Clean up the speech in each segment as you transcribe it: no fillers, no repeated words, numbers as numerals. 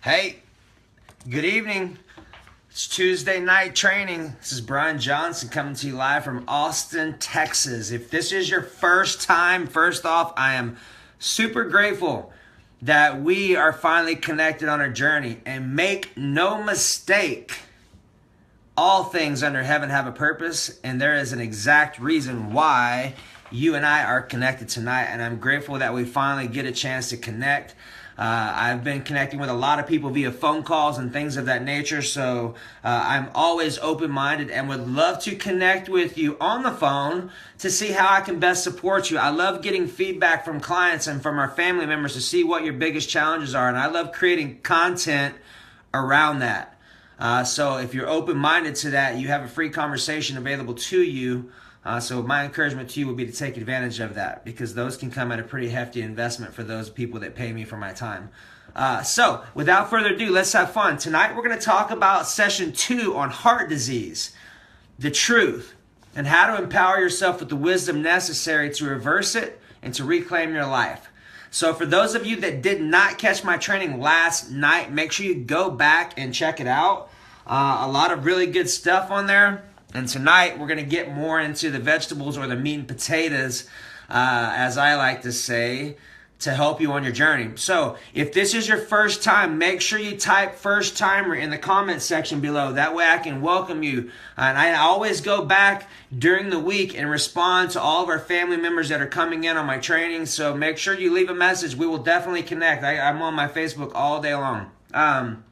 Hey, good evening. It's Tuesday night training. This is Brian Johnson coming to you live from Austin, Texas. If this is your first time, first off, I am super grateful that we are finally connected on our journey. And make no mistake, all things under heaven have a purpose, and there is an exact reason why you and I are connected tonight. And I'm grateful that we finally get a chance to connect. I've been connecting with a lot of people via phone calls and things of that nature, so I'm always open-minded and would love to connect with you on the phone to see how I can best support you. I love getting feedback from clients and from our family members to see what your biggest challenges are, and I love creating content around that. So if you're open-minded to that, you have a free conversation available to you. So my encouragement to you would be to take advantage of that, because those can come at a pretty hefty investment for those people that pay me for my time. So without further ado, let's have fun. Tonight we're going to talk about session 2 on heart disease, the truth, and how to empower yourself with the wisdom necessary to reverse it and to reclaim your life. So for those of you that did not catch my training last night, make sure you go back and check it out. A lot of really good stuff on there. And tonight we're going to get more into the vegetables, or the meat and potatoes, as I like to say, to help you on your journey. So if this is your first time, make sure you type first timer in the comment section below. That way I can welcome you. And I always go back during the week and respond to all of our family members that are coming in on my training. So make sure you leave a message. We will definitely connect. I'm on my Facebook all day long.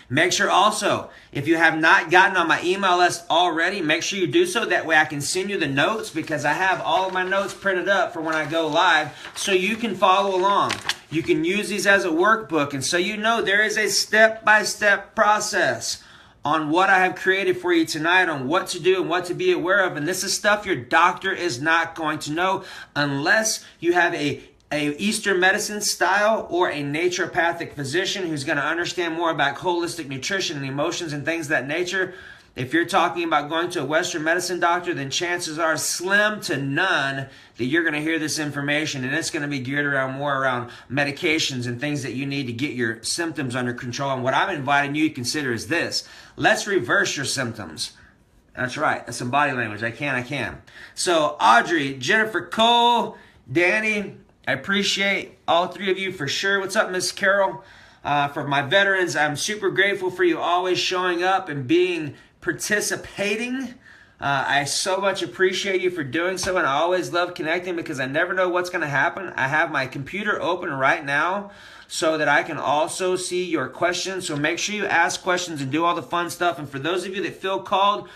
Make sure also, if you have not gotten on my email list already, make sure you do so. That way I can send you the notes, because I have all of my notes printed up for when I go live, so you can follow along. You can use these as a workbook, and so you know there is a step-by-step process on what I have created for you tonight, on what to do and what to be aware of. And this is stuff your doctor is not going to know unless you have a Eastern medicine style or a naturopathic physician who's going to understand more about holistic nutrition and emotions and things of that nature. If you're talking about going to a Western medicine doctor, then chances are slim to none that you're going to hear this information, and it's going to be geared around more around medications and things that you need to get your symptoms under control. And what I'm inviting you to consider is this: let's reverse your symptoms. That's right. That's some body language. I can. So Audrey, Jennifer Cole, Danny, I appreciate all three of you for sure. What's up, Miss Carol? For my veterans, I'm super grateful for you always showing up and participating. I so much appreciate you for doing so, and I always love connecting because I never know what's going to happen. I have my computer open right now so that I can also see your questions. So make sure you ask questions and do all the fun stuff. And for those of you that feel called,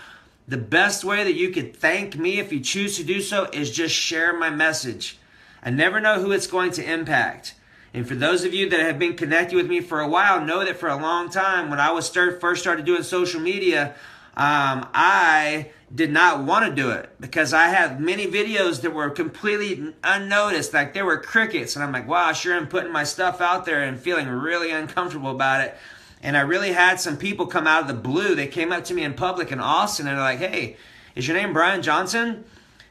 the best way that you could thank me, if you choose to do so, is just share my message. I never know who it's going to impact. And for those of you that have been connected with me for a while, know that for a long time, when I was first started doing social media, I did not want to do it because I had many videos that were completely unnoticed. Like, there were crickets. And I'm like, wow, I sure am putting my stuff out there and feeling really uncomfortable about it. And I really had some people come out of the blue. They came up to me in public in Austin and they're like, hey, is your name Brian Johnson?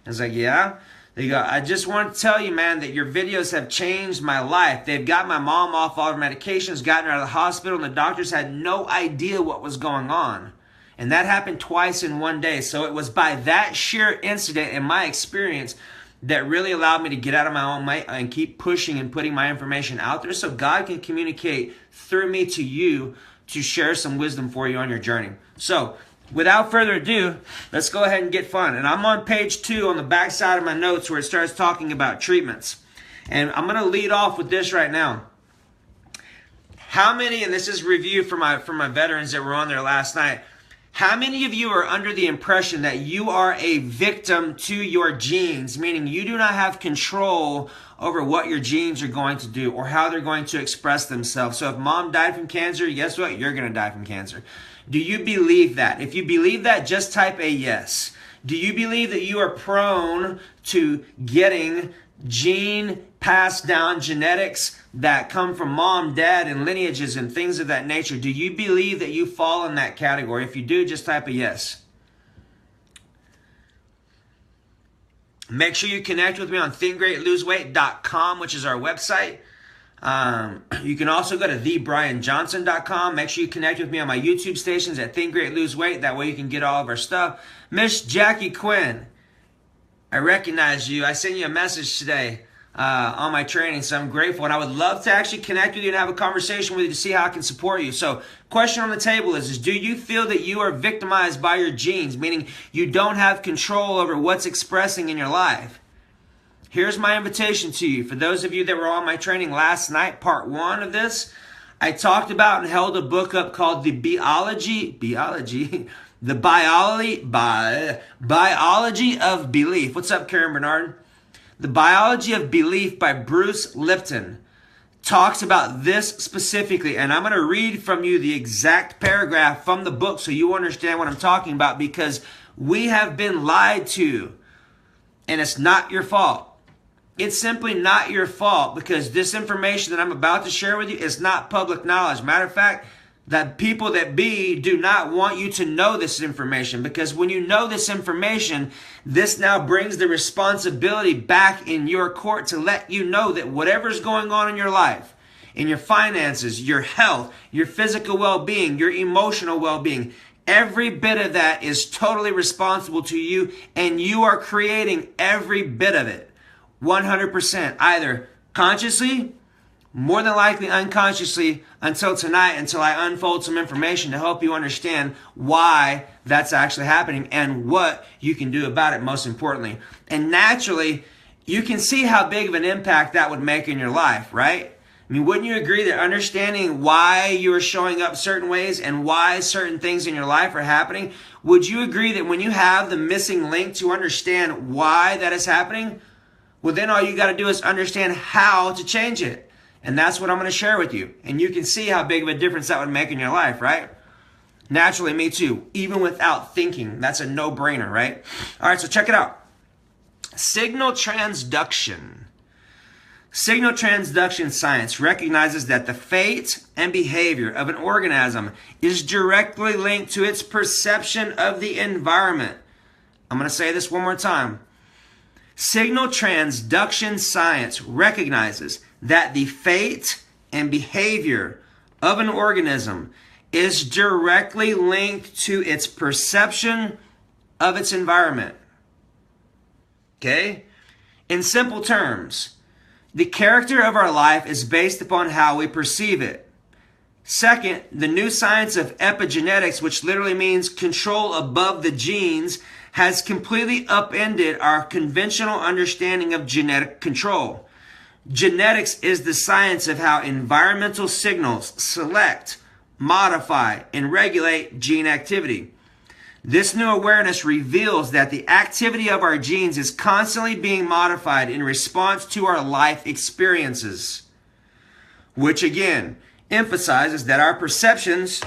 I was like, yeah. They go, I just want to tell you, man, that your videos have changed my life. They've got my mom off all her medications, gotten her out of the hospital, and the doctors had no idea what was going on. And that happened twice in one day. So it was by that sheer incident in my experience that really allowed me to get out of my own way and keep pushing and putting my information out there so God can communicate through me to you to share some wisdom for you on your journey. So without further ado, let's go ahead and get fun. And I'm on page 2 on the back side of my notes where it starts talking about treatments. And I'm going to lead off with this right now. How many, and this is review for my veterans that were on there last night, how many of you are under the impression that you are a victim to your genes, meaning you do not have control over what your genes are going to do or how they're going to express themselves? So if mom died from cancer, guess what? You're going to die from cancer. Do you believe that? If you believe that, just type a yes. Do you believe that you are prone to getting gene passed down genetics that come from mom, dad, and lineages and things of that nature? Do you believe that you fall in that category? If you do, just type a yes. Make sure you connect with me on thinggreatloseweight.com, which is our website. You can also go to thebrianjohnson.com. Make sure you connect with me on my YouTube stations at Think Great Lose Weight. That way you can get all of our stuff. Miss Jackie Quinn, I recognize you. I sent you a message today on my training, so I'm grateful. And I would love to actually connect with you and have a conversation with you to see how I can support you. So question on the table is do you feel that you are victimized by your genes, meaning you don't have control over what's expressing in your life? Here's my invitation to you. For those of you that were on my training last night, part 1 of this, I talked about and held a book up called The Biology of Belief. What's up, Karen Bernard? The Biology of Belief by Bruce Lipton talks about this specifically. And I'm going to read from you the exact paragraph from the book so you understand what I'm talking about, because we have been lied to. And it's not your fault. It's simply not your fault, because this information that I'm about to share with you is not public knowledge. Matter of fact, that people that be do not want you to know this information, because when you know this information, this now brings the responsibility back in your court to let you know that whatever's going on in your life, in your finances, your health, your physical well-being, your emotional well-being, every bit of that is totally responsible to you, and you are creating every bit of it. 100%, either consciously, more than likely unconsciously, until tonight, until I unfold some information to help you understand why that's actually happening and what you can do about it, most importantly. And naturally, you can see how big of an impact that would make in your life, right? I mean, wouldn't you agree that understanding why you are showing up certain ways and why certain things in your life are happening, would you agree that when you have the missing link to understand why that is happening, well, then all you got to do is understand how to change it. And that's what I'm going to share with you. And you can see how big of a difference that would make in your life, right? Naturally, me too. Even without thinking, that's a no-brainer, right? All right, so check it out. Signal transduction. Signal transduction science recognizes that the fate and behavior of an organism is directly linked to its perception of the environment. I'm going to say this one more time. Signal transduction science recognizes that the fate and behavior of an organism is directly linked to its perception of its environment. Okay? In simple terms, the character of our life is based upon how we perceive it. Second, the new science of epigenetics, which literally means control above the genes, has completely upended our conventional understanding of genetic control. Genetics is the science of how environmental signals select, modify, and regulate gene activity. This new awareness reveals that the activity of our genes is constantly being modified in response to our life experiences, which again emphasizes that our perceptions,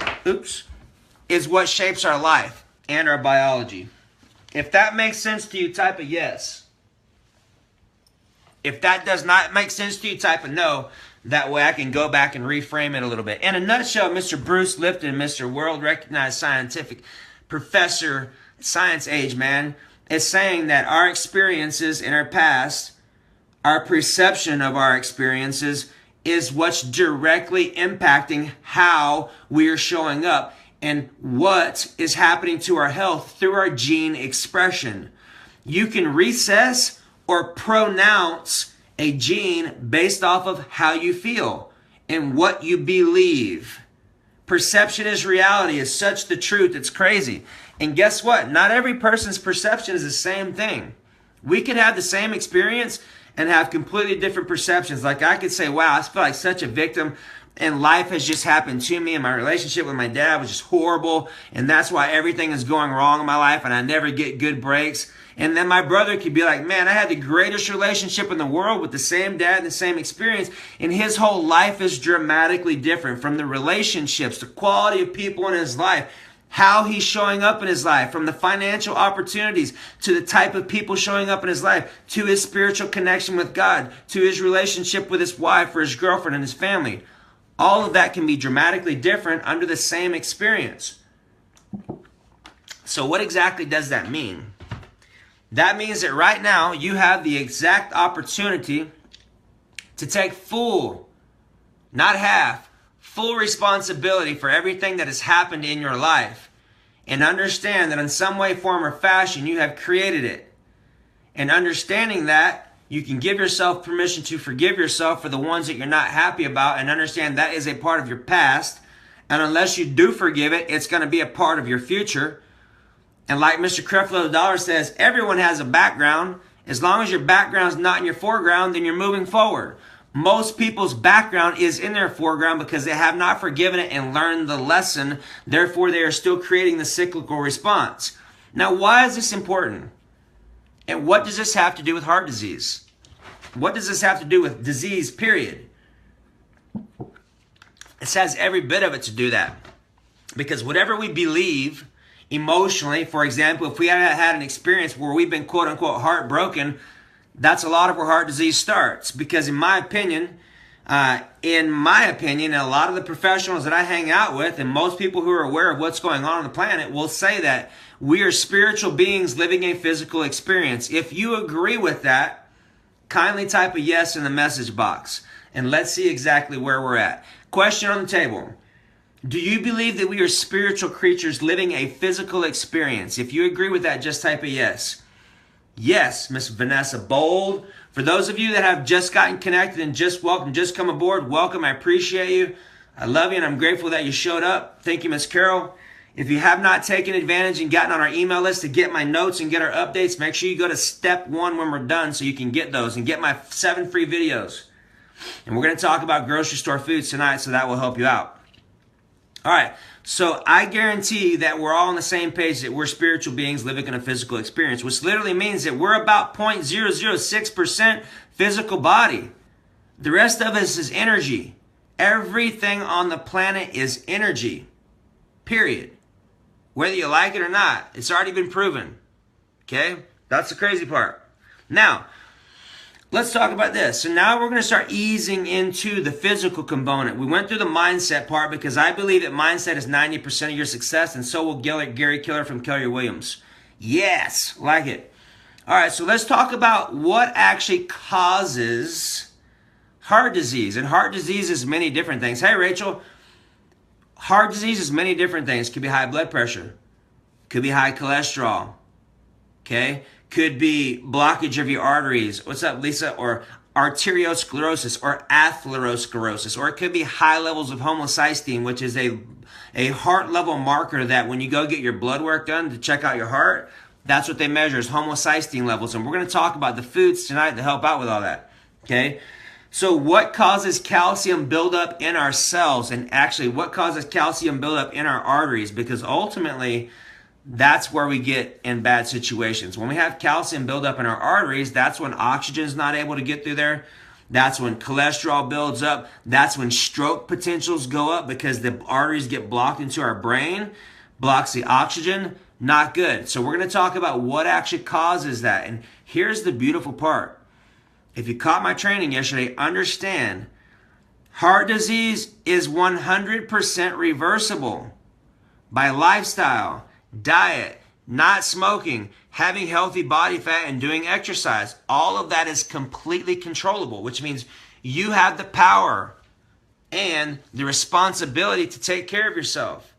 is what shapes our life and our biology. If that makes sense to you, type a yes. If that does not make sense to you, type a no. That way I can go back and reframe it a little bit. In a nutshell, Mr. Bruce Lipton, Mr. World-recognized scientific professor, science age man, is saying that our experiences in our past, our perception of our experiences, is what's directly impacting how we are showing up and what is happening to our health through our gene expression. You can recess or pronounce a gene based off of how you feel and what you believe. Perception is reality is such the truth, it's crazy. And guess what? Not every person's perception is the same thing. We could have the same experience and have completely different perceptions. Like I could say, wow, I feel like such a victim and life has just happened to me and my relationship with my dad was just horrible and that's why everything is going wrong in my life and I never get good breaks. And then my brother could be like, man, I had the greatest relationship in the world with the same dad and the same experience, and his whole life is dramatically different, from the relationships, the quality of people in his life, how he's showing up in his life, from the financial opportunities to the type of people showing up in his life, to his spiritual connection with God, to his relationship with his wife or his girlfriend and his family. All of that can be dramatically different under the same experience. So what exactly does that mean? That means that right now you have the exact opportunity to take full not half, full responsibility for everything that has happened in your life. And understand that in some way, form, or fashion, you have created it. And understanding that, you can give yourself permission to forgive yourself for the ones that you're not happy about, and understand that is a part of your past. And unless you do forgive it, it's going to be a part of your future. And like Mr. Creflo Dollar says, everyone has a background. As long as your background is not in your foreground, then you're moving forward. Most people's background is in their foreground because they have not forgiven it and learned the lesson. Therefore, they are still creating the cyclical response. Now, why is this important? And what does this have to do with heart disease? What does this have to do with disease, period? It has every bit of it to do that. Because whatever we believe emotionally, for example, if we had an experience where we've been quote unquote heartbroken, that's a lot of where heart disease starts. Because in my opinion, and a lot of the professionals that I hang out with, and most people who are aware of what's going on the planet, will say that we are spiritual beings living a physical experience. If you agree with that, kindly type a yes in the message box, and let's see exactly where we're at. Question on the table. Do you believe that we are spiritual creatures living a physical experience? If you agree with that, just type a yes. Yes, Miss Vanessa Bold. For those of you that have just gotten connected and just come aboard, welcome. I appreciate you. I love you, and I'm grateful that you showed up. Thank you, Miss Carol. If you have not taken advantage and gotten on our email list to get my notes and get our updates, make sure you go to step 1 when we're done so you can get those and get my 7 free videos. And we're going to talk about grocery store foods tonight, so that will help you out. All right, so I guarantee that we're all on the same page that we're spiritual beings living in a physical experience, which literally means that we're about 0.006% physical body. The rest of us is energy. Everything on the planet is energy, period. Whether you like it or not, it's already been proven. Okay? That's the crazy part. Now, let's talk about this. So now we're going to start easing into the physical component. We went through the mindset part because I believe that mindset is 90% of your success, and so will Gary Killer from Keller Williams. Yes, like it. All right, so let's talk about what actually causes heart disease. And heart disease is many different things. Hey, Rachel. Heart disease is many different things. Could be high blood pressure. Could be high cholesterol. Okay? Could be blockage of your arteries. What's up, Lisa? Or arteriosclerosis or atherosclerosis. Or it could be high levels of homocysteine, which is a heart level marker that when you go get your blood work done to check out your heart, that's what they measure is homocysteine levels. And we're going to talk about the foods tonight to help out with all that. Okay? So what causes calcium buildup in our cells? And actually, what causes calcium buildup in our arteries? Because ultimately, that's where we get in bad situations. When we have calcium buildup in our arteries, that's when oxygen is not able to get through there. That's when cholesterol builds up. That's when stroke potentials go up because the arteries get blocked into our brain, blocks the oxygen. Not good. So we're going to talk about what actually causes that. And here's the beautiful part. If you caught my training yesterday, understand heart disease is 100% reversible by lifestyle, diet, not smoking, having healthy body fat, and doing exercise. All of that is completely controllable, which means you have the power and the responsibility to take care of yourself.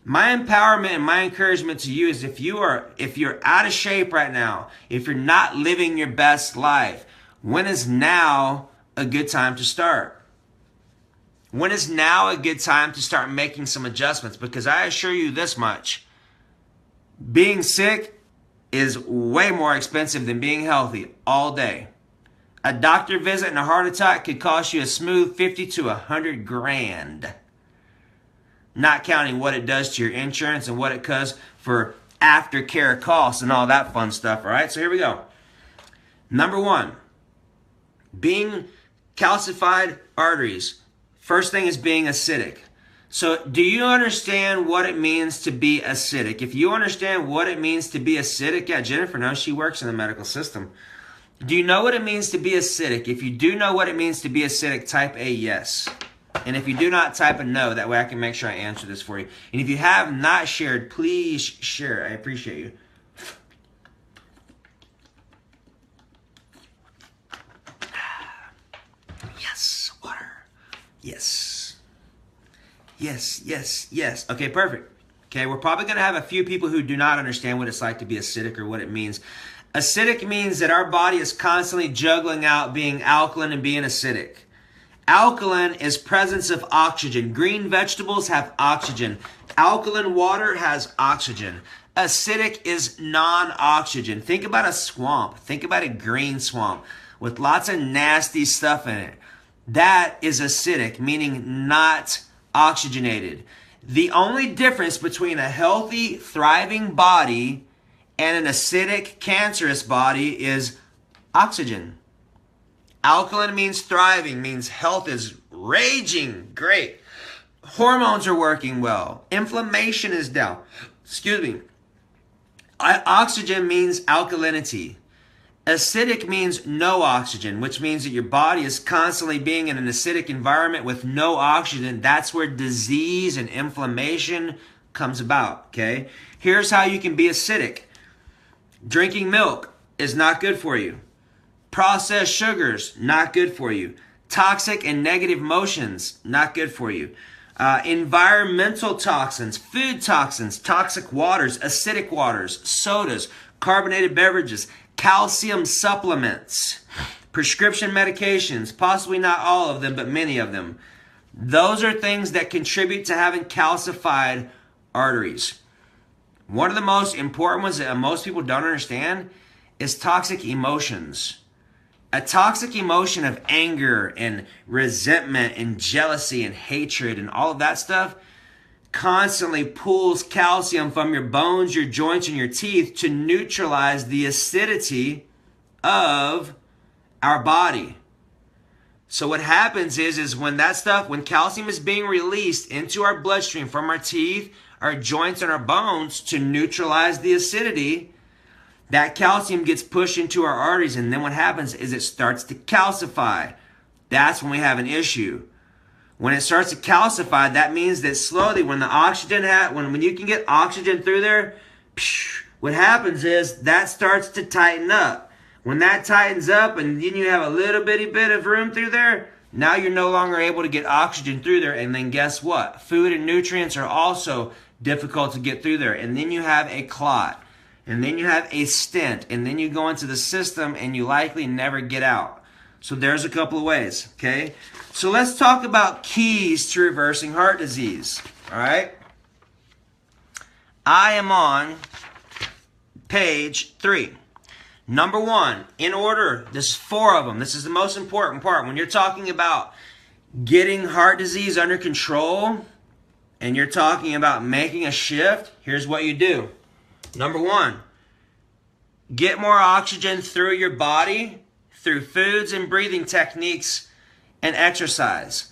My empowerment and my encouragement to you is if you're out of shape right now, if you're not living your best life, when is now a good time to start? When is now a good time to start making some adjustments? Because I assure you this much, being sick is way more expensive than being healthy all day. A doctor visit and a heart attack could cost you a smooth 50 to 100 grand. Not counting what it does to your insurance and what it costs for aftercare costs and all that fun stuff, all right? So here we go. Number 1. Being calcified arteries. First thing is being acidic. So do you understand what it means to be acidic? If you understand what it means to be acidic, yeah, Jennifer knows, she works in the medical system. Do you know what it means to be acidic? If you do know what it means to be acidic, type a yes. And if you do not, type a no. That way I can make sure I answer this for you. And if you have not shared, please share. I appreciate you. Yes. Yes, yes, yes. Okay, perfect. Okay, we're probably going to have a few people who do not understand what it's like to be acidic or what it means. Acidic means that our body is constantly juggling out being alkaline and being acidic. Alkaline is presence of oxygen. Green vegetables have oxygen. Alkaline water has oxygen. Acidic is non-oxygen. Think about a swamp. Think about a green swamp with lots of nasty stuff in it. That is acidic, meaning not oxygenated. The only difference between a healthy, thriving body and an acidic, cancerous body is oxygen. Alkaline means thriving, means health is raging great. Hormones are working well. Inflammation is down. Excuse me. Oxygen means alkalinity. Acidic means no oxygen, which means that your body is constantly being in an acidic environment with no oxygen. That's where disease and inflammation comes about, okay? Here's how you can be acidic. Drinking milk is not good for you. Processed sugars, not good for you. Toxic and negative emotions, not good for you. Environmental toxins, food toxins, toxic waters, acidic waters, sodas, carbonated beverages, calcium supplements, prescription medications, possibly not all of them, but many of them. Those are things that contribute to having calcified arteries. One of the most important ones that most people don't understand is toxic emotions. A toxic emotion of anger and resentment and jealousy and hatred and all of that stuff constantly pulls calcium from your bones, your joints, and your teeth to neutralize the acidity of our body. So what happens is when that stuff, when calcium is being released into our bloodstream from our teeth, our joints, and our bones to neutralize the acidity, that calcium gets pushed into our arteries, and then what happens is it starts to calcify. That's when we have an issue. When it starts to calcify, that means that slowly, when the oxygen, when you can get oxygen through there, what happens is that starts to tighten up. When that tightens up, and then you have a little bitty bit of room through there, now you're no longer able to get oxygen through there. And then guess what? Food and nutrients are also difficult to get through there. And then you have a clot. And then you have a stent. And then you go into the system and you likely never get out. So there's a couple of ways, okay? So let's talk about keys to reversing heart disease, all right? I am on page 3. Number 1, in order, there's 4 of them. This is the most important part. When you're talking about getting heart disease under control and you're talking about making a shift, here's what you do. Number 1, get more oxygen through your body through foods and breathing techniques and exercise.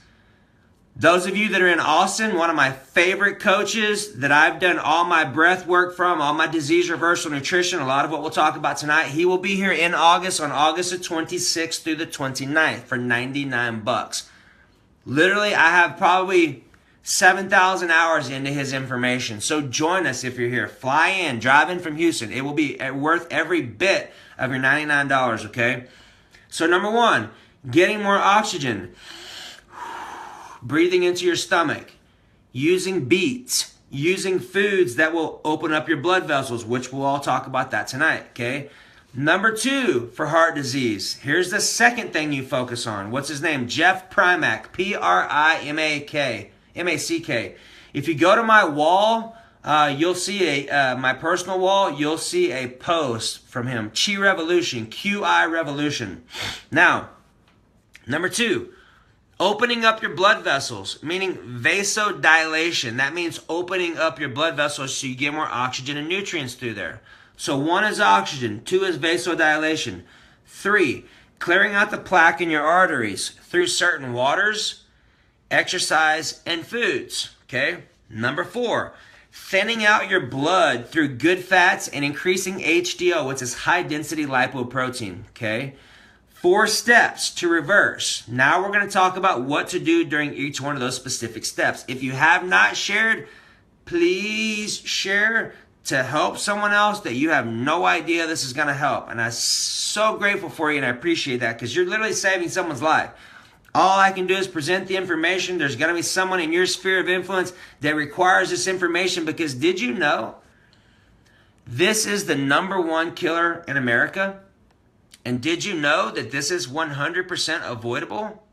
Those of you that are in Austin, one of my favorite coaches that I've done all my breath work from, all my disease reversal nutrition, a lot of what we'll talk about tonight, he will be here in August, on August the 26th through the 29th for $99. Literally, I have probably 7,000 hours into his information. So join us if you're here. Fly in, drive in from Houston. It will be worth every bit of your $99, okay? So number 1, getting more oxygen. Breathing into your stomach. Using beets. Using foods that will open up your blood vessels, which we'll all talk about that tonight, okay? Number 2, for heart disease. Here's the second thing you focus on. What's his name? Jeff Primack. Primack. M-A-C-K. If you go to my wall, you'll see my personal wall, you'll see a post from him. Qi Revolution. Q-I Revolution. Now, number 2, opening up your blood vessels, meaning vasodilation. That means opening up your blood vessels so you get more oxygen and nutrients through there. So 1 is oxygen, 2 is vasodilation. 3, clearing out the plaque in your arteries through certain waters, exercise, and foods, okay? Number 4, thinning out your blood through good fats and increasing HDL, which is high-density lipoprotein, okay? 4 steps to reverse. Now we're going to talk about what to do during each one of those specific steps. If you have not shared, please share to help someone else that you have no idea this is going to help. And I'm so grateful for you, and I appreciate that because you're literally saving someone's life. All I can do is present the information. There's going to be someone in your sphere of influence that requires this information, because did you know this is the #1 killer in America? And did you know that this is 100% avoidable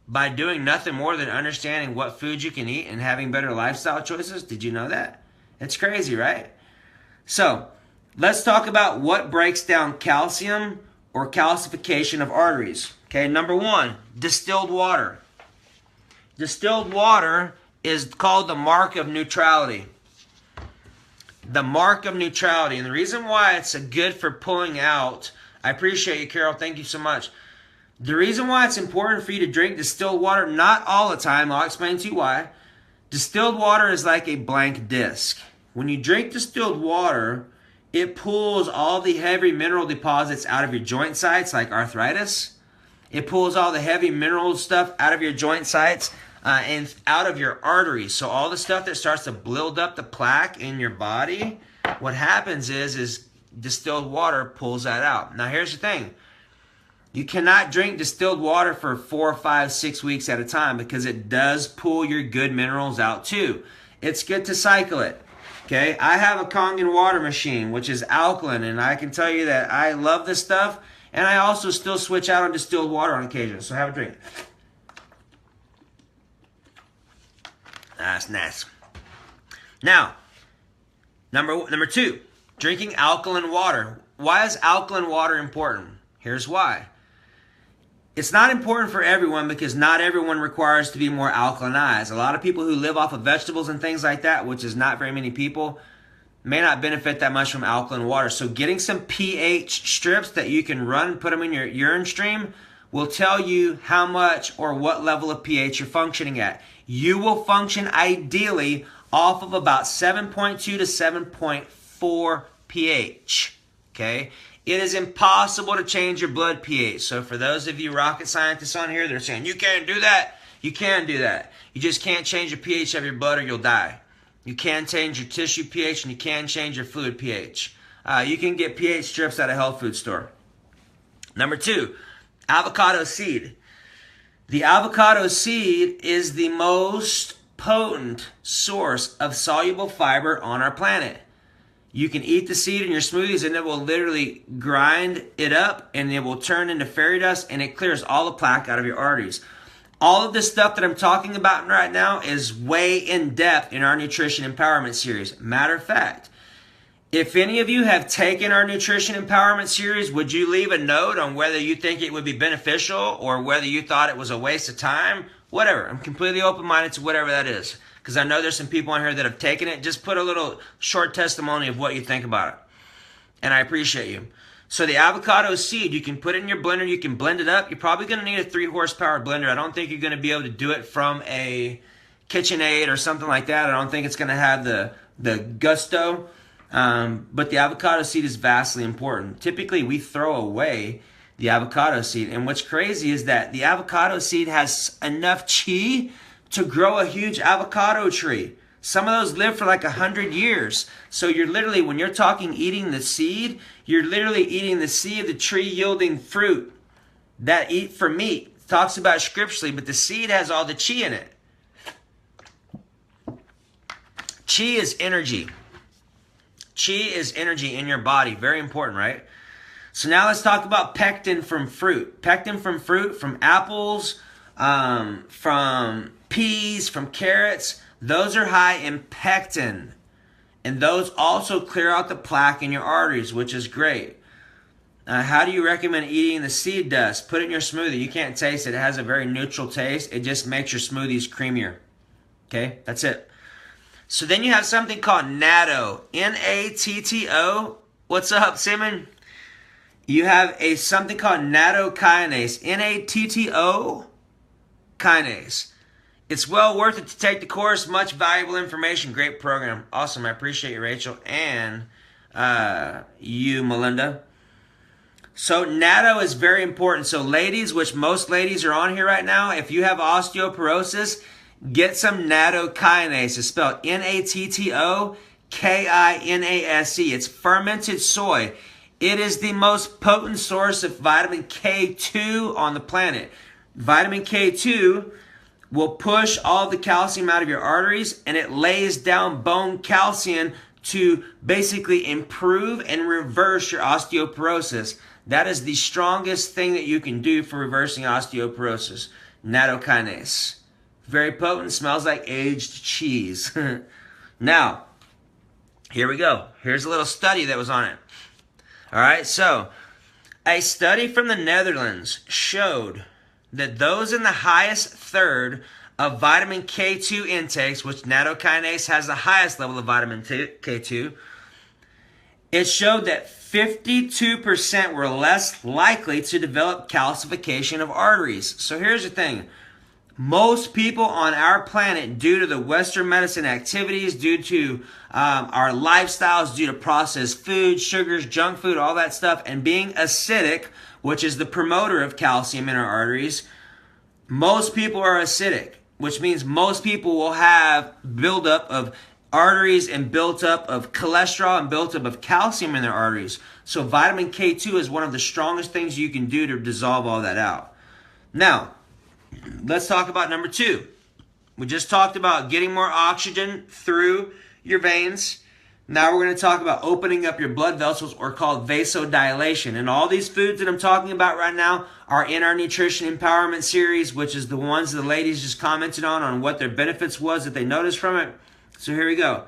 by doing nothing more than understanding what food you can eat and having better lifestyle choices? Did you know that? It's crazy, right? So let's talk about what breaks down calcium or calcification of arteries. Okay, #1, distilled water. Distilled water is called the mark of neutrality. The mark of neutrality. And the reason why it's good for pulling out, I appreciate you, Carol. Thank you so much. The reason why it's important for you to drink distilled water, not all the time, I'll explain to you why. Distilled water is like a blank disc. When you drink distilled water, it pulls all the heavy mineral deposits out of your joint sites, like arthritis. It pulls all the heavy mineral stuff out of your joint sites and out of your arteries. So all the stuff that starts to build up the plaque in your body, what happens is distilled water pulls that out. Now here's the thing. You cannot drink distilled water for 4, 5, 6 weeks at a time, because it does pull your good minerals out too. It's good to cycle it. Okay, I have a Kangen water machine, which is alkaline, and I can tell you that I love this stuff, and I also still switch out on distilled water on occasion. So have a drink. That's nice. Now, number 2, drinking alkaline water. Why is alkaline water important? Here's why. It's not important for everyone, because not everyone requires to be more alkalinized. A lot of people who live off of vegetables and things like that, which is not very many people, may not benefit that much from alkaline water. So getting some pH strips that you can run, put them in your urine stream, will tell you how much or what level of pH you're functioning at. You will function ideally off of about 7.2 to 7.4 pH. Okay? It is impossible to change your blood pH. So for those of you rocket scientists on here, they're saying, you can't do that. You can do that. You just can't change the pH of your blood or you'll die. You can change your tissue pH, and you can change your fluid pH. You can get pH strips at a health food store. #2, avocado seed. The avocado seed is the most potent source of soluble fiber on our planet. You can eat the seed in your smoothies, and it will literally grind it up, and it will turn into fairy dust, and it clears all the plaque out of your arteries. All of this stuff that I'm talking about right now is way in depth in our Nutrition Empowerment Series. Matter of fact, if any of you have taken our Nutrition Empowerment Series, would you leave a note on whether you think it would be beneficial or whether you thought it was a waste of time? Whatever. I'm completely open-minded to whatever that is, because I know there's some people on here that have taken it. Just put a little short testimony of what you think about it, and I appreciate you. So the avocado seed, you can put it in your blender. You can blend it up. You're probably going to need a 3-horsepower blender. I don't think you're going to be able to do it from a KitchenAid or something like that. I don't think it's going to have the gusto. But the avocado seed is vastly important. Typically, we throw away the avocado seed. And what's crazy is that the avocado seed has enough chi to grow a huge avocado tree. Some of those live for like 100 years. So you're literally, when you're talking eating the seed, you're literally eating the seed of the tree yielding fruit that eat for meat. It talks about scripturally, but the seed has all the chi in it. Chi is energy. Chi is energy in your body. Very important, right? So now let's talk about pectin from fruit. Pectin from fruit, from apples, from peas, from carrots. Those are high in pectin. And those also clear out the plaque in your arteries, which is great. How do you recommend eating the seed dust? Put it in your smoothie. You can't taste it. It has a very neutral taste. It just makes your smoothies creamier. Okay, that's it. So then you have something called natto. N-A-T-T-O. What's up, Simon? You have something called nattokinase. N-A-T-T-O kinase. It's well worth it to take the course. Much valuable information. Great program. Awesome. I appreciate you, Rachel. And you, Melinda. So natto is very important. So ladies, which most ladies are on here right now, if you have osteoporosis, get some nattokinase. It's spelled N-A-T-T-O-K-I-N-A-S-E. It's fermented soy. It is the most potent source of vitamin K2 on the planet. Vitamin K2 will push all the calcium out of your arteries, and it lays down bone calcium to basically improve and reverse your osteoporosis. That is the strongest thing that you can do for reversing osteoporosis. Nattokinase. Very potent, smells like aged cheese. Now, here we go. Here's a little study that was on it. All right, so a study from the Netherlands showed that those in the highest third of vitamin K2 intakes, which nattokinase has the highest level of vitamin K2, it showed that 52% were less likely to develop calcification of arteries. So here's the thing. Most people on our planet, due to the Western medicine activities, due to our lifestyles, due to processed food, sugars, junk food, all that stuff, and being acidic, which is the promoter of calcium in our arteries, most people are acidic, which means most people will have buildup of arteries and built up of cholesterol and built up of calcium in their arteries. So vitamin K2 is one of the strongest things you can do to dissolve all that out. Now, let's talk about number 2. We just talked about getting more oxygen through your veins. Now we're going to talk about opening up your blood vessels, or called vasodilation. And all these foods that I'm talking about right now are in our Nutrition Empowerment series, which is the ones the ladies just commented on what their benefits was that they noticed from it. So here we go.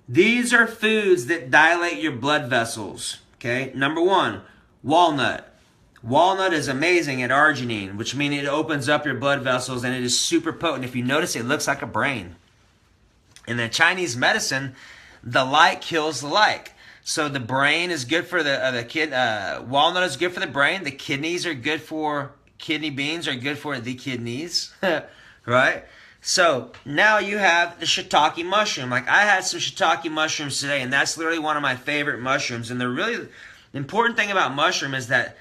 These are foods that dilate your blood vessels. Okay, number 1, walnut. Walnut is amazing at arginine, which means it opens up your blood vessels, and it is super potent. If you notice, it looks like a brain. In the Chinese medicine, the like kills the like. So the brain is good for the kid. Walnut is good for the brain. The kidney beans are good for the kidneys, right? So now you have the shiitake mushroom. Like, I had some shiitake mushrooms today, and that's literally one of my favorite mushrooms. And the really important thing about mushroom is that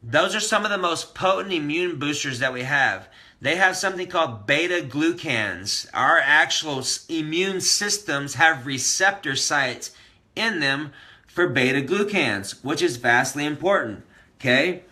those are some of the most potent immune boosters that we have. They have something called beta-glucans. Our actual immune systems have receptor sites in them for beta-glucans, which is vastly important. Okay?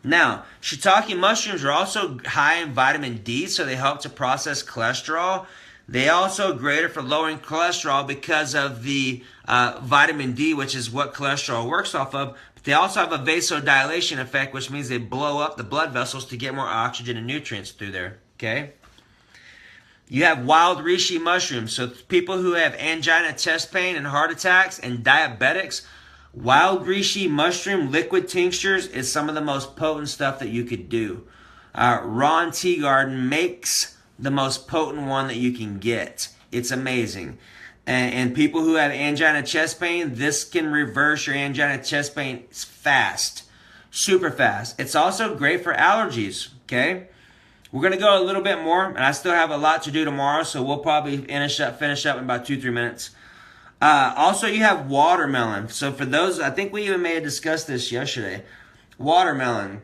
Now, shiitake mushrooms are also high in vitamin D, so they help to process cholesterol. They also are greater for lowering cholesterol because of the vitamin D, which is what cholesterol works off of. But they also have a vasodilation effect, which means they blow up the blood vessels to get more oxygen and nutrients through there. Okay? You have wild reishi mushrooms. So people who have angina, chest pain, and heart attacks, and diabetics, wild reishi mushroom liquid tinctures is some of the most potent stuff that you could do. Ron Teagarden makes the most potent one that you can get. It's amazing. And people who have angina, chest pain, this can reverse your angina, chest pain fast. Super fast. It's also great for allergies. Okay? We're going to go a little bit more, and I still have a lot to do tomorrow, so we'll probably finish up in about 2-3 minutes. Also, you have watermelon. So for those, I think we even may have discussed this yesterday. Watermelon.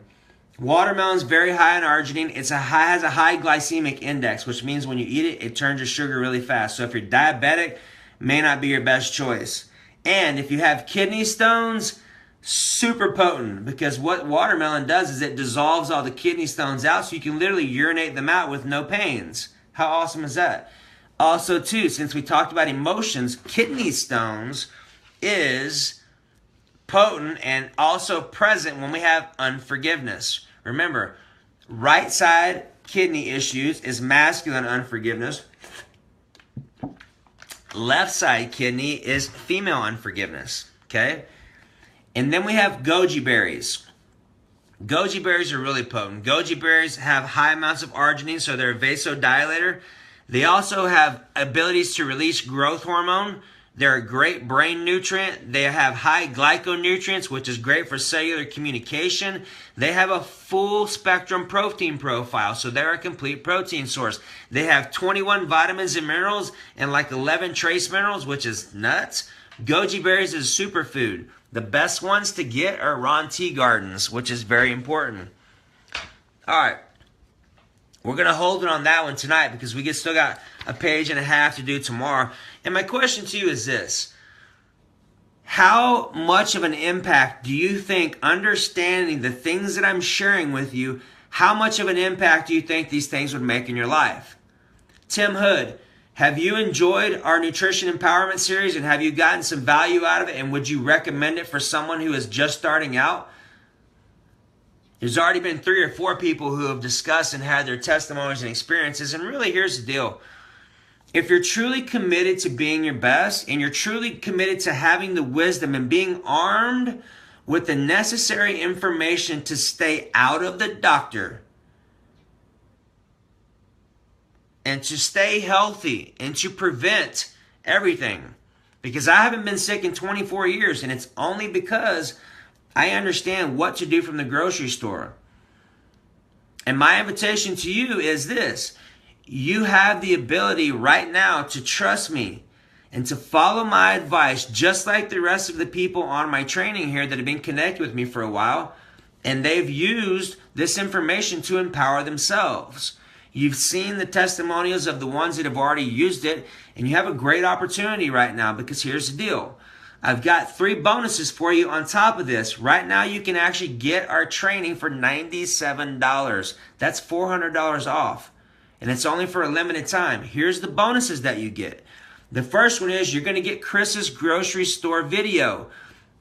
Watermelon's very high in arginine. It has a high glycemic index, which means when you eat it, it turns your sugar really fast. So if you're diabetic, may not be your best choice. And if you have kidney stones, super potent, because what watermelon does is it dissolves all the kidney stones out, so you can literally urinate them out with no pains. How awesome is that? Also, too, since we talked about emotions, kidney stones is potent and also present when we have unforgiveness. Remember, right side kidney issues is masculine unforgiveness. Left side kidney is female unforgiveness. Okay? And then we have goji berries. Goji berries are really potent. Goji berries have high amounts of arginine, so they're a vasodilator. They also have abilities to release growth hormone. They're a great brain nutrient. They have high glyconutrients, which is great for cellular communication. They have a full spectrum protein profile, so they're a complete protein source. They have 21 vitamins and minerals and like 11 trace minerals, which is nuts. Goji berries is a superfood. The best ones to get are Ron Teagarden's, which is very important. All right. We're going to hold it on that one tonight because we still got a page and a half to do tomorrow. And my question to you is this. How much of an impact do you think understanding the things that I'm sharing with you, How much of an impact do you think these things would make in your life? Tim Hood, have you enjoyed our Nutrition Empowerment Series and have you gotten some value out of it, and would you recommend it for someone who is just starting out? There's already been 3 or 4 people who have discussed and had their testimonies and experiences, and really here's the deal. If you're truly committed to being your best and you're truly committed to having the wisdom and being armed with the necessary information to stay out of the doctor and to stay healthy and to prevent everything, because I haven't been sick in 24 years and it's only because I understand what to do from the grocery store. And my invitation to you is this. You have the ability right now to trust me and to follow my advice, just like the rest of the people on my training here that have been connected with me for a while, and they've used this information to empower themselves. You've seen the testimonials of the ones that have already used it, and you have a great opportunity right now, because here's the deal. I've got 3 bonuses for you on top of this. Right now, you can actually get our training for $97. That's $400 off. And it's only for a limited time. Here's the bonuses that you get. The first one is you're going to get Chris's grocery store video,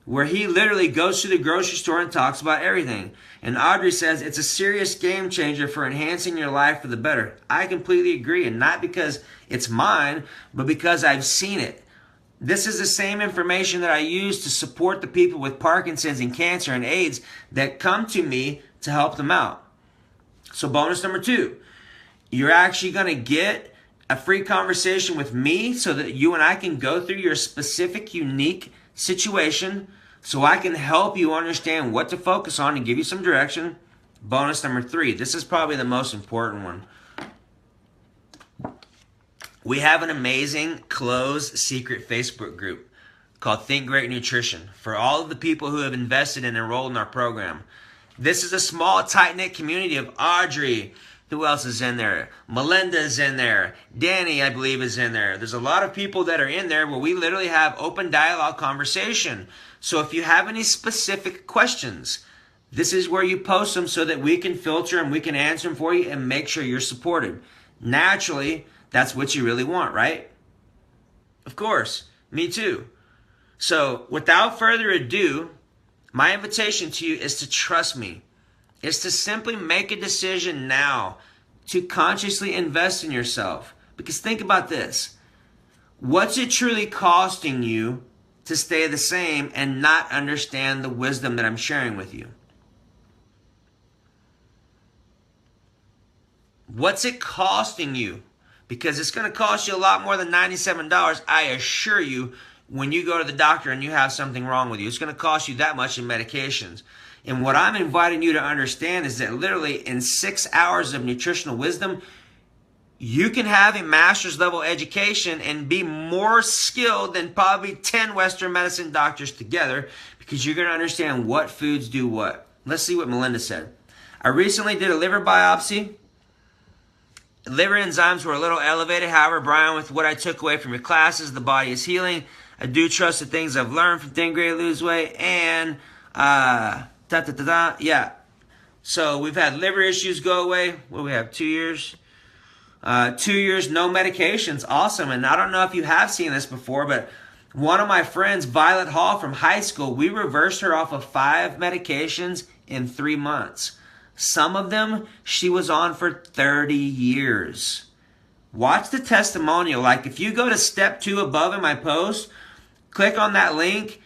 where he literally goes to the grocery store and talks about everything. And Audrey says it's a serious game changer for enhancing your life for the better. I completely agree, and not because it's mine, but because I've seen it. This is the same information that I use to support the people with Parkinson's and cancer and AIDS that come to me to help them out. So bonus number 2, you're actually going to get a free conversation with me so that you and I can go through your specific, unique situation so I can help you understand what to focus on and give you some direction. Bonus number 3, this is probably the most important one. We have an amazing closed secret Facebook group called Think Great Nutrition for all of the people who have invested and enrolled in our program. This is a small, tight-knit community of Audrey. Who else is in there? Melinda is in there. Danny, I believe, is in there. There's a lot of people that are in there where we literally have open dialogue conversation. So if you have any specific questions, this is where you post them so that we can filter and we can answer them for you and make sure you're supported. Naturally, that's what you really want, right? Of course, me too. So without further ado, my invitation to you is to trust me. Is to simply make a decision now to consciously invest in yourself. Because think about this. What's it truly costing you to stay the same and not understand the wisdom that I'm sharing with you? What's it costing you? Because it's going to cost you a lot more than $97, I assure you, when you go to the doctor and you have something wrong with you. It's going to cost you that much in medications. And what I'm inviting you to understand is that literally in 6 hours of nutritional wisdom, you can have a master's level education and be more skilled than probably 10 Western medicine doctors together, because you're going to understand what foods do what. Let's see what Melinda said. I recently did a liver biopsy. Liver enzymes were a little elevated. However, Brian, with what I took away from your classes, the body is healing. I do trust the things I've learned from Think Great Lose Weight. And, yeah. So we've had liver issues go away. What do we have, 2 years? 2 years, no medications. Awesome. And I don't know if you have seen this before, but one of my friends, Violet Hall from high school, we reversed her off of 5 medications in 3 months. Some of them she was on for 30 years. Watch the testimonial. Like if you go to step 2 above in my post, click on that link.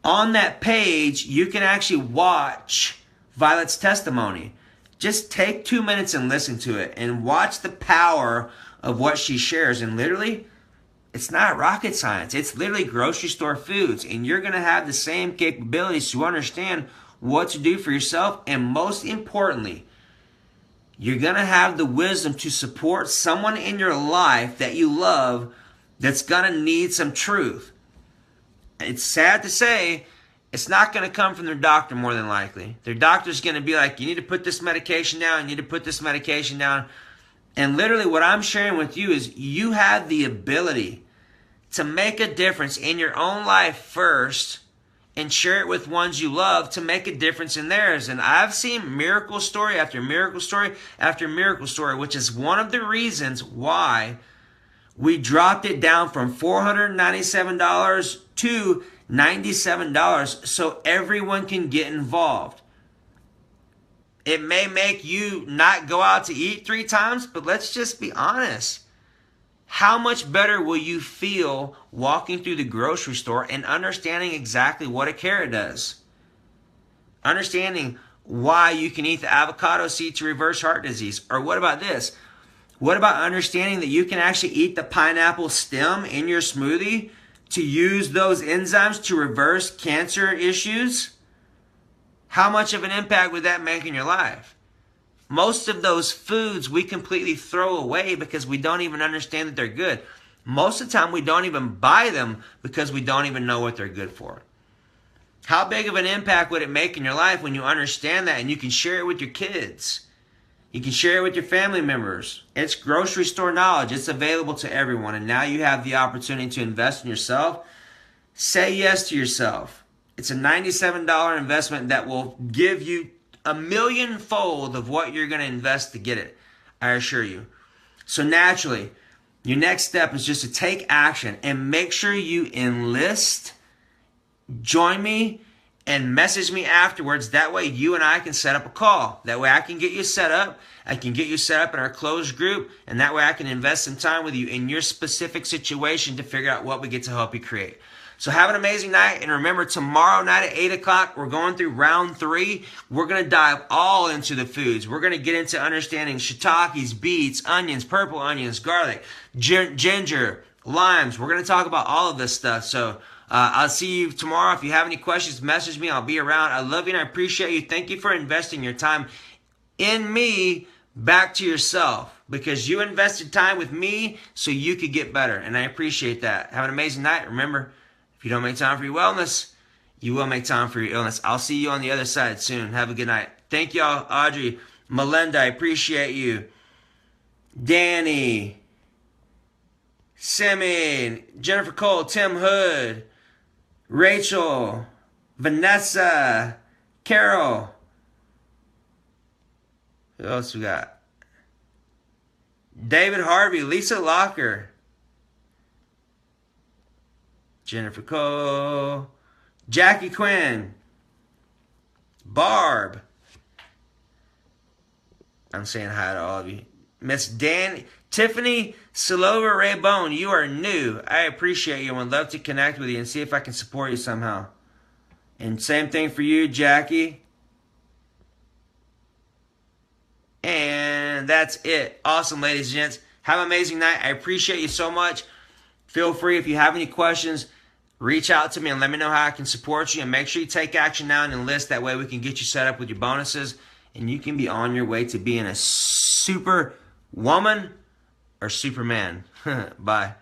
On that page, you can actually watch Violet's testimony. Just take 2 minutes and listen to it and watch the power of what she shares. And literally, it's not rocket science. It's literally grocery store foods. And you're going to have the same capabilities to understand what to do for yourself. And most importantly, you're going to have the wisdom to support someone in your life that you love that's going to need some truth. It's sad to say, it's not going to come from their doctor more than likely. Their doctor's going to be like, you need to put this medication down, you need to put this medication down. And literally what I'm sharing with you is you have the ability to make a difference in your own life first and share it with ones you love to make a difference in theirs. And I've seen miracle story after miracle story after miracle story, which is one of the reasons why we dropped it down from $497 to $97 so everyone can get involved. It may make you not go out to eat 3 times, but let's just be honest. How much better will you feel walking through the grocery store and understanding exactly what a carrot does? Understanding why you can eat the avocado seed to reverse heart disease. Or what about this? What about understanding that you can actually eat the pineapple stem in your smoothie to use those enzymes to reverse cancer issues? How much of an impact would that make in your life? Most of those foods we completely throw away because we don't even understand that they're good. Most of the time we don't even buy them because we don't even know what they're good for. How big of an impact would it make in your life when you understand that and you can share it with your kids? You can share it with your family members. It's grocery store knowledge. It's available to everyone. And now you have the opportunity to invest in yourself. Say yes to yourself. It's a $97 investment that will give you a millionfold of what you're going to invest to get it. I assure you. So naturally, your next step is just to take action and make sure you enlist, join me, and message me afterwards. That way you and I can set up a call. That way I can get you set up. I can get you set up in our closed group. And that way I can invest some time with you in your specific situation to figure out what we get to help you create. So have an amazing night. And remember, tomorrow night at 8 o'clock, we're going through round 3. We're going to dive all into the foods. We're going to get into understanding shiitakes, beets, onions, purple onions, garlic, ginger, limes. We're going to talk about all of this stuff. So I'll see you tomorrow. If you have any questions, message me. I'll be around. I love you and I appreciate you. Thank you for investing your time in me back to yourself, because you invested time with me so you could get better. And I appreciate that. Have an amazing night. Remember, if you don't make time for your wellness, you will make time for your illness. I'll see you on the other side soon. Have a good night. Thank y'all. Audrey, Melinda, I appreciate you. Danny, Simeon, Jennifer Cole, Tim Hood, Rachel, Vanessa, Carol. Who else we got? David Harvey, Lisa Locker, Jennifer Cole, Jackie Quinn, Barb. I'm saying hi to all of you. Miss Dan, Tiffany Silova Raybone, you are new. I appreciate you and would love to connect with you and see if I can support you somehow. And same thing for you, Jackie. And that's it. Awesome, ladies and gents. Have an amazing night. I appreciate you so much. Feel free, if you have any questions, reach out to me and let me know how I can support you. And make sure you take action now and enlist. That way we can get you set up with your bonuses. And you can be on your way to being a super woman or Superman. Bye.